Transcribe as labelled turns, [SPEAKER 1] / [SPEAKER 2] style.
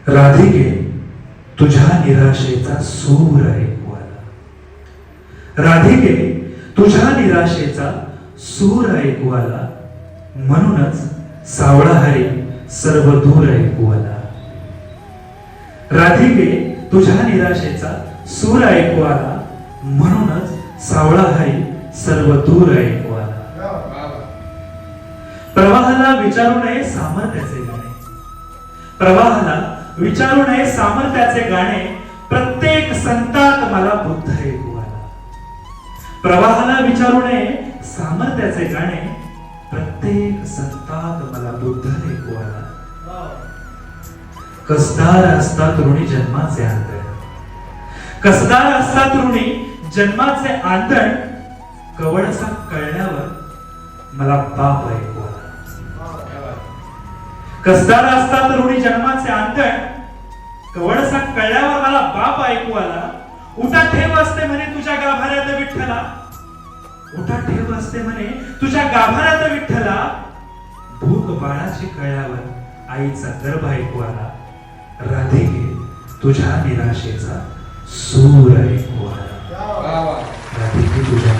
[SPEAKER 1] राधिके तुझ्या निराशेचा सूर ऐकू आला. राधिके तुझ्या निराशेचा सूर ऐकू आला. म्हणूनच सावळा हरी सर्व दूर ऐकू आला. राधिके तुझ्या निराशेचा सूर ऐकू आला. म्हणूनच सावळा हरी सर्व दूर ऐकू आला. प्रवाहाला विचारू नये सामर्थ्याचे गाणे. प्रवाहाला विचारू नये सामर्थ्याचे गाणे. प्रत्येक संतात मला बुद्ध ऐकू आला. प्रवाहाला विचारू नये सामर्थ्याचे गाणे. प्रत्येक संतात मला बुद्ध ऐकू आला. कसदार असतात ऋणी जन्माचे आंधण. कसदार असतात ऋणी जन्माचे आंधण. कवळसा कळल्यावर मला बाप ऐकू आला. कसदार असतात ऋणी जन्माचे आंधण. कवळसा कळल्यावर मला बाप ऐकू आला. उठा ठेव असते म्हणे तुझ्या गाभाऱ्यात विठ्ठला. उठा ठेव असते म्हणे तुझ्या गाभाऱ्यात विठ्ठला. भूक बाळाची कळल्यावर आईचा गर्भ ऐकू आला. राधिके तुझ्या निराशेचा सूर ऐकू आला. राधिके तुझ्या